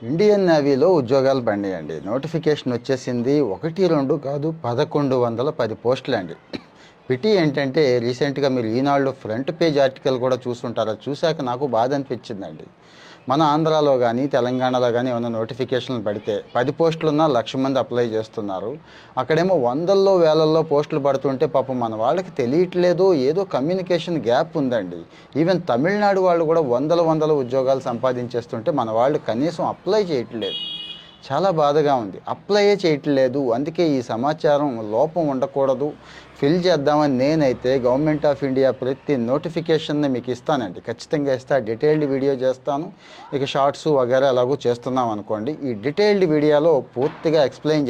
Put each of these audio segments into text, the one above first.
Indian నేవీలో ఉద్యోగాలు పడినాయండి. Notification వచ్చేసింది. 1, 2 కాదు 1110 పోస్టులండి. పిటి ఏంటంటే రీసెంట్‌గా మీరు ఈనాడులో ఫ్రంట్ పేజ్ ఆర్టికల్ కూడా చూసుంటారు. అది చూసాక నాకు బాధ అనిపించిందండి. మన ఆంధ్రాలో గానీ, తెలంగాణలో గానీ ఏమైనా నోటిఫికేషన్‌లు పడితే 10 పోస్టులున్నా 1,00,000 మంది అప్లై చేస్తున్నారు. అక్కడేమో వందల్లో, వేలల్లో పోస్టులు పడుతుంటే పాపం మన వాళ్ళకి తెలియట్లేదో ఏదో కమ్యూనికేషన్ గ్యాప్ ఉందండి. ఈవెన్ తమిళనాడు వాళ్ళు కూడా వందల వందల ఉద్యోగాలు సంపాదించేస్తుంటే మన వాళ్ళు కనీసం అప్లై చేయట్లేదు. చాలా బాధగా ఉంది. అప్లైయే చేయట్లేదు. అందుకే ఈ సమాచారం లోపం ఉండకూడదు. ఫిల్ చేద్దామని నేనైతే గవర్నమెంట్ ఆఫ్ ఇండియా ప్రతి నోటిఫికేషన్ని మీకు ఇస్తానండి. ఖచ్చితంగా ఇస్తా. డీటెయిల్డ్ వీడియో చేస్తాను. ఇక షార్ట్స్ వగైరా ఎలాగో చేస్తున్నాం అనుకోండి. ఈ డీటెయిల్డ్ వీడియోలో పూర్తిగా ఎక్స్ప్లెయిన్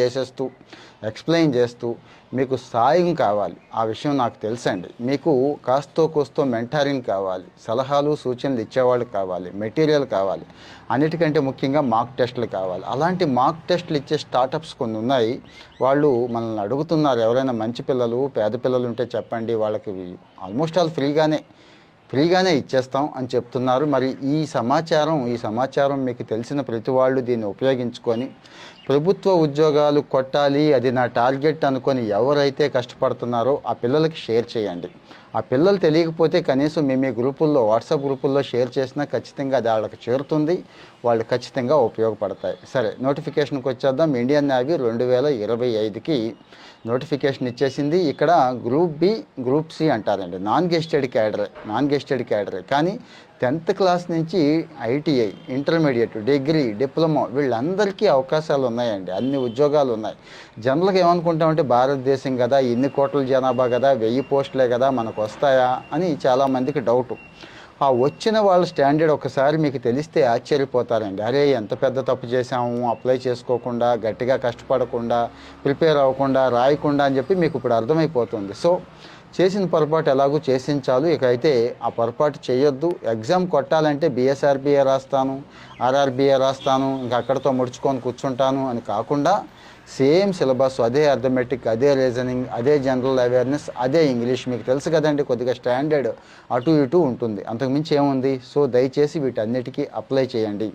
చేస్తూ మీకు సాయం కావాలి. ఆ విషయం నాకు తెలుసండి. మీకు కాస్తో కూస్తో మెంటారింగ్ కావాలి, సలహాలు సూచనలు ఇచ్చేవాళ్ళు కావాలి, మెటీరియల్ కావాలి, అన్నిటికంటే ముఖ్యంగా మాక్ టెస్టులు కావాలి. అలాంటి మాక్ టెస్టులు ఇచ్చే స్టార్టప్స్ కొన్ని ఉన్నాయి. వాళ్ళు మనల్ని అడుగుతున్నారు, ఎవరైనా మంచి పిల్లలు పేద పిల్లలు ఉంటే చెప్పండి, వాళ్ళకి ఆల్మోస్ట్ ఆల్ ఫ్రీగానే ఇచ్చేస్తాం అని చెప్తున్నారు. మరి ఈ సమాచారం మీకు తెలిసిన ప్రతి వాళ్ళు దీన్ని ఉపయోగించుకొని ప్రభుత్వ ఉద్యోగాలు కొట్టాలి, అది నా టార్గెట్ అనుకొని ఎవరైతే కష్టపడుతున్నారో ఆ పిల్లలకి షేర్ చేయండి. ఆ పిల్లలు తెలియకపోతే కనీసం మీ గ్రూపుల్లో, వాట్సాప్ గ్రూపుల్లో షేర్ చేసినా ఖచ్చితంగా అది వాళ్ళకి చేరుతుంది. వాళ్ళు ఖచ్చితంగా ఉపయోగపడతాయి. సరే, నోటిఫికేషన్కి వచ్చేద్దాం. ఇండియన్ నేవీ 2025కి నోటిఫికేషన్ ఇచ్చేసింది. ఇక్కడ గ్రూప్ బి, గ్రూప్ సి అంటారండి. నాన్ గెస్టెడ్ క్యాడరే కానీ 10th క్లాస్ నుంచి ఐటీఐ, ఇంటర్మీడియట్, డిగ్రీ, డిప్లొమా వీళ్ళందరికీ అవకాశాలు ఉన్నాయండి. అన్ని ఉద్యోగాలు ఉన్నాయి. జనరల్గా ఏమనుకుంటామంటే భారతదేశం కదా, ఇన్ని కోట్ల జనాభా కదా, 1000 పోస్టులే కదా, మనకు వస్తాయా అని చాలామందికి డౌటు. ఆ వచ్చిన వాళ్ళ స్టాండర్డ్ ఒకసారి మీకు తెలిస్తే ఆశ్చర్యపోతారండి. అరే, ఎంత పెద్ద తప్పు చేసాము, అప్లై చేసుకోకుండా, గట్టిగా కష్టపడకుండా, ప్రిపేర్ అవ్వకుండా, రాయకుండా అని చెప్పి మీకు ఇప్పుడు అర్థమైపోతుంది. సో చేసిన పొరపాటు ఎలాగూ చేసించాలు. ఇక అయితే ఆ పొరపాటు చేయొద్దు. ఎగ్జామ్ కొట్టాలంటే బిఎస్ఆర్బిఏ రాస్తాను, ఆర్ఆర్బిఏ రాస్తాను, ఇంకా అక్కడితో ముడుచుకొని కూర్చుంటాను అని కాకుండా సేమ్ సిలబస్, అదే అర్థమెటిక్, అదే రీజనింగ్, అదే జనరల్ అవేర్నెస్, అదే ఇంగ్లీష్. మీకు తెలుసు కదండి, కొద్దిగా స్టాండర్డ్ అటు ఇటు ఉంటుంది, అంతకుమించి ఏముంది. సో దయచేసి వీటన్నిటికీ అప్లై చేయండి.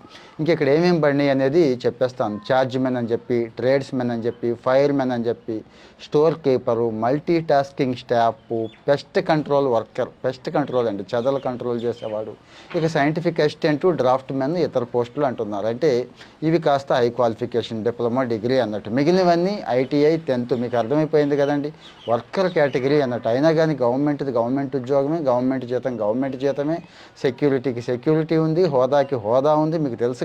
ఇక్కడ ఏమేమి పడినాయి అనేది చెప్పేస్తాను. ఛార్జ్ మెన్ అని చెప్పి, ట్రేడ్స్ మెన్ అని చెప్పి, ఫైర్ మెన్ అని చెప్పి, store keeper, multi tasking staff, pest control worker, pest control అండి, చెదలు కంట్రోల్ చేసేవాడు, ఇక సైంటిఫిక్ అసిస్టెంట్, డ్రాఫ్ట్ మెన్, ఇతర పోస్టులు అంటున్నారు. అంటే ఇవి కాస్త హై క్వాలిఫికేషన్, డిప్లొమా, డిగ్రీ అన్నట్టు. మిగిలినవన్నీ ఐటీఐ, 10th. మీకు అర్థమైపోయింది కదండి, వర్కర్ కేటగిరీ అన్నట్టు. అయినా కానీ గవర్నమెంట్ ఉద్యోగమే, గవర్నమెంట్ జీతమే, సెక్యూరిటీకి సెక్యూరిటీ ఉంది, హోదాకి హోదా ఉంది. మీకు తెలుసు.